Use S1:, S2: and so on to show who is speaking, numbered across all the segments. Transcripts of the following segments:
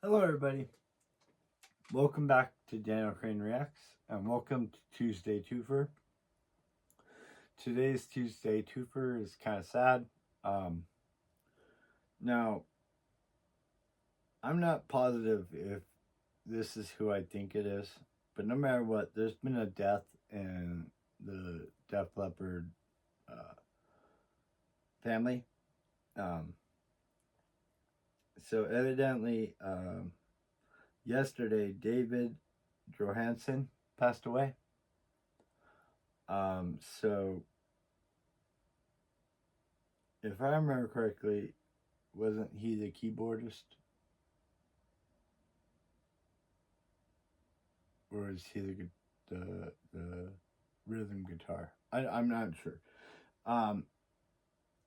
S1: Hello, everybody. Welcome back to Daniel Crane Reacts, and welcome to Tuesday Twofer. Today's Tuesday Twofer is kind of sad. Now, I'm not positive if this is who I think it is, but no matter what, there's been a death in the Def Leopard family. So evidently, yesterday, David Johansen passed away. So if I remember correctly, wasn't he the keyboardist? Or is he the rhythm guitar? I'm not sure.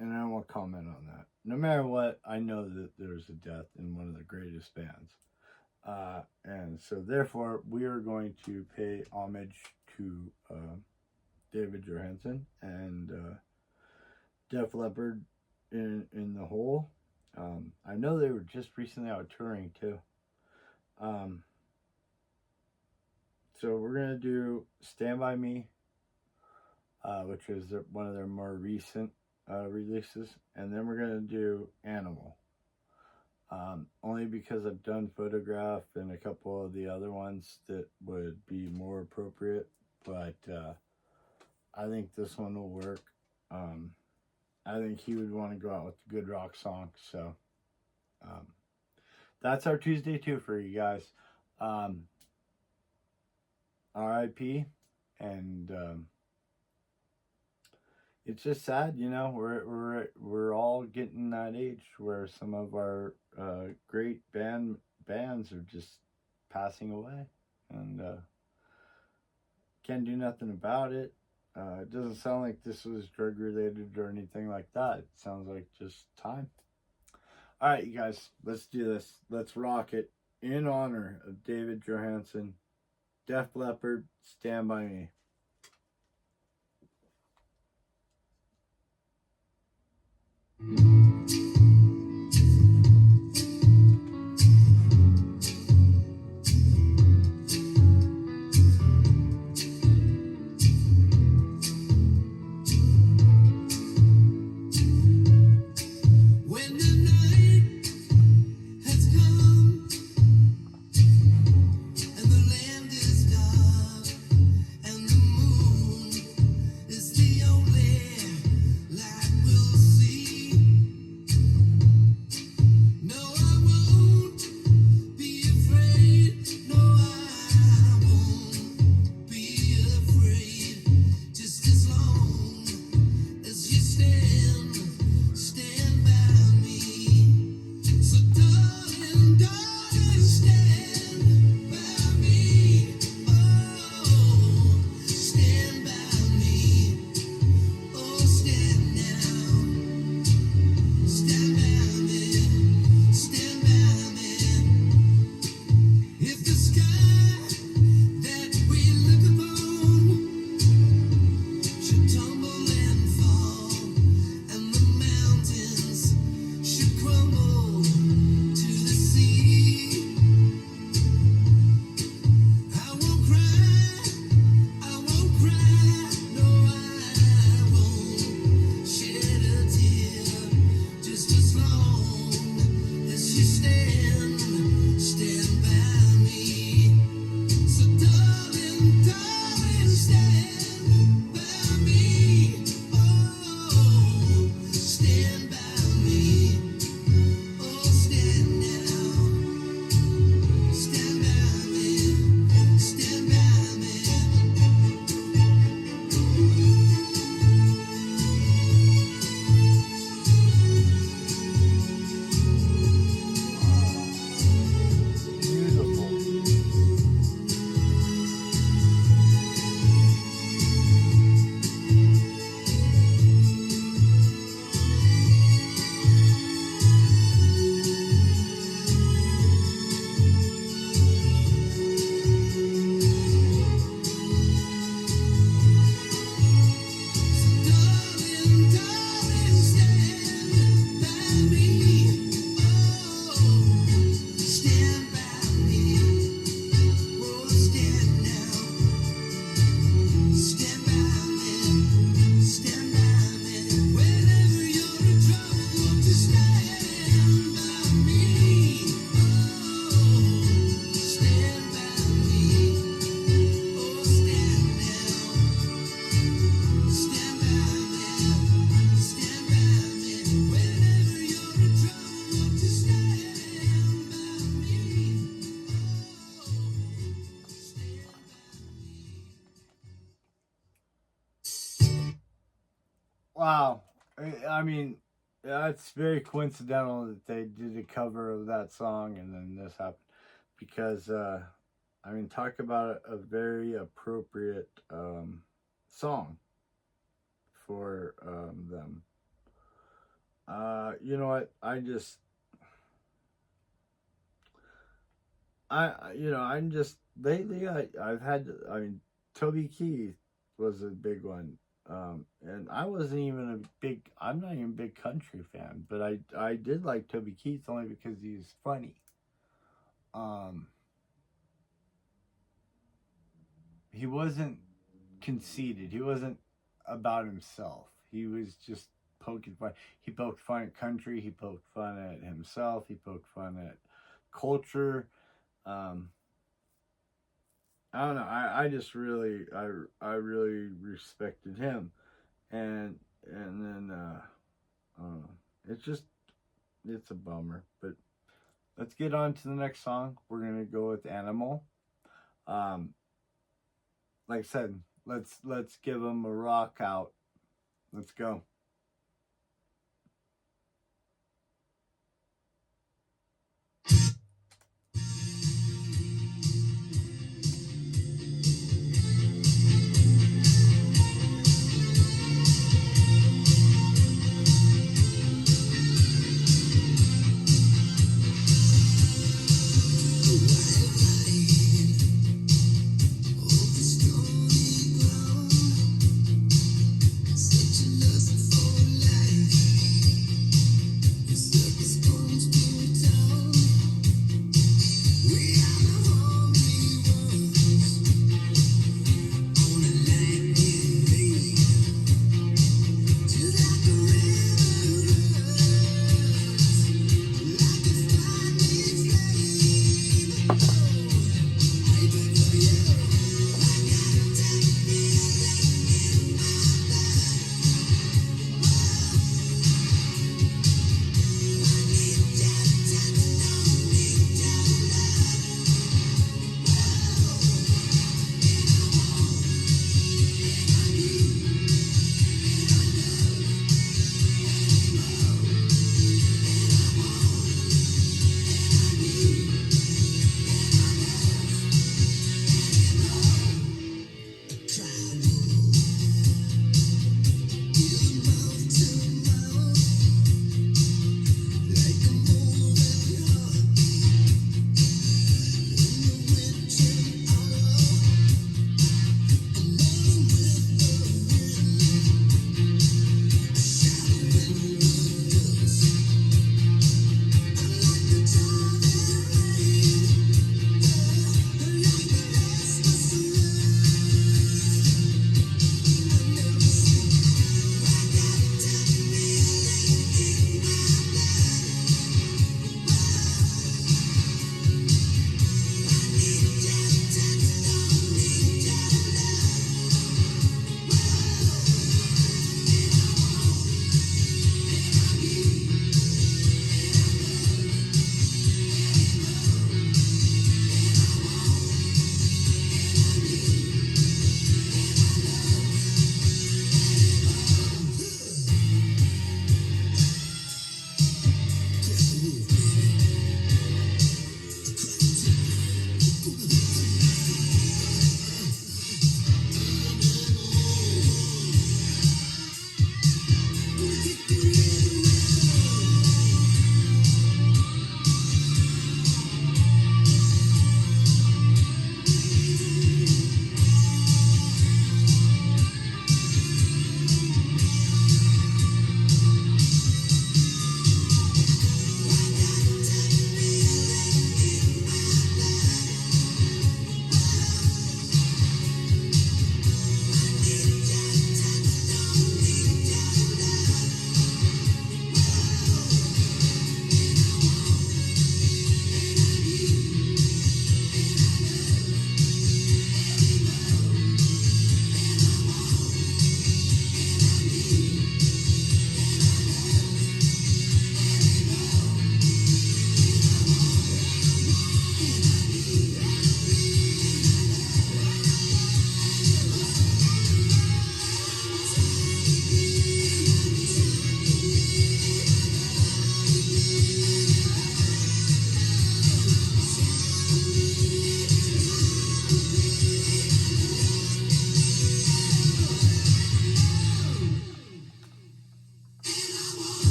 S1: And I won't comment on that. No matter what, I know that there's a death in one of the greatest bands. And so therefore, we are going to pay homage to David Johansen and Def Leppard in the whole. I know they were just recently out touring too. So we're gonna do "Stand by Me," which is one of their more recent releases, and then we're gonna do "Animal." Only because I've done "Photograph" and a couple of the other ones that would be more appropriate, but I think this one will work. I think he would want to go out with a good rock song, so that's our Tuesday two for you guys. R.I.P. And it's just sad, you know. We're all getting that age where some of our great bands are just passing away, and can't do nothing about it. It doesn't sound like this was drug related or anything like that. It sounds like just time. All right, you guys, let's do this. Let's rock it in honor of David Johansen. Def Leppard, "Stand by Me."
S2: And the land is dark, and the
S1: Wow. I mean, it's very coincidental that they did a cover of that song and then this happened because, I mean, talk about a very appropriate song for them. You know what? I'm just lately. I've had. I mean, Toby Keith was a big one, and I wasn't even a big. I'm not even a big country fan, but I did like Toby Keith only because he was funny. Um, he wasn't conceited. He wasn't about himself. He was just poking fun. He poked fun at country. He poked fun at himself. He poked fun at culture. Um, I don't know. I just really I really respected him, and then I don't know. It's just it's a bummer. But let's get on to the next song. We're gonna go with Animal. Um, like I said, let's give him a rock out. Let's go.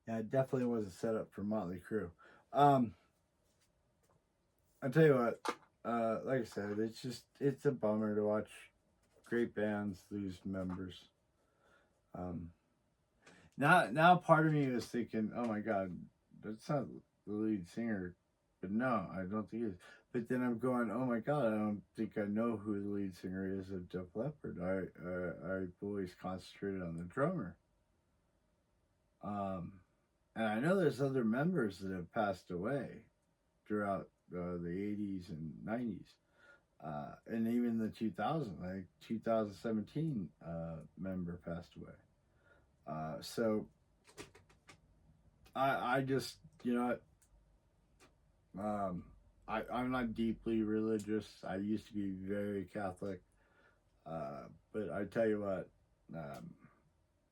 S1: Yeah, it definitely was a setup for Motley Crue. I'll tell you what, like I said, it's a bummer to watch great bands lose members. Um, now part of me is thinking, oh my god, that's not the lead singer, but no, I don't think it is. But then I'm going, oh my god, I don't think I know who the lead singer is of Def Leppard. I've always concentrated on the drummer. And I know there's other members that have passed away throughout the 80s and 90s. And even the 2000, like 2017 member passed away. So I just, you know, I'm not deeply religious. I used to be very Catholic. But I tell you what,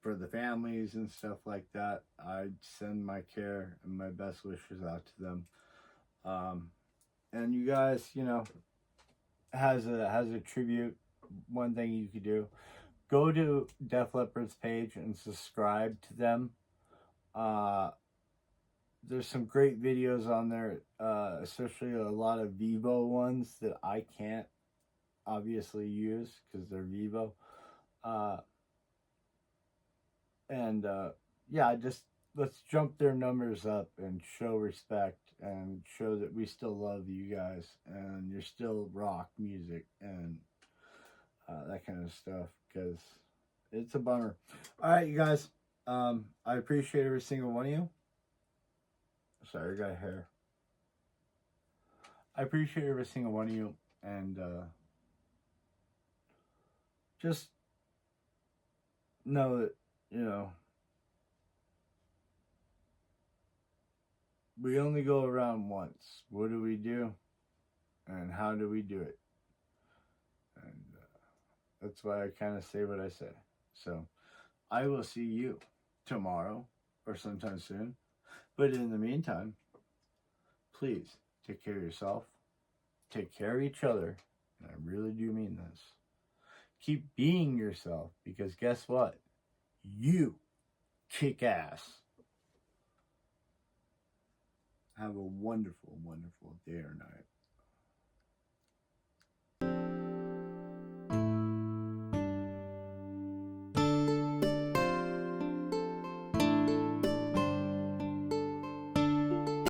S1: for the families and stuff like that, I send my care and my best wishes out to them. And you guys, you know, has a tribute. One thing you could do: go to Def Leppard's page and subscribe to them. There's some great videos on there, especially a lot of Vivo ones that I can't obviously use because they're Vivo. Yeah, just let's jump their numbers up and show respect and show that we still love you guys and you're still rock music and that kind of stuff, because it's a bummer. All right, you guys, I appreciate every single one of you. Sorry, I got hair. I appreciate every single one of you, and just know that, you know, we only go around once. What do we do? And how do we do it? And that's why I kind of say what I say. So I will see you tomorrow or sometime soon. But in the meantime, please take care of yourself. Take care of each other. And I really do mean this. Keep being yourself, because guess what? You kick ass. Have a wonderful, wonderful day or night.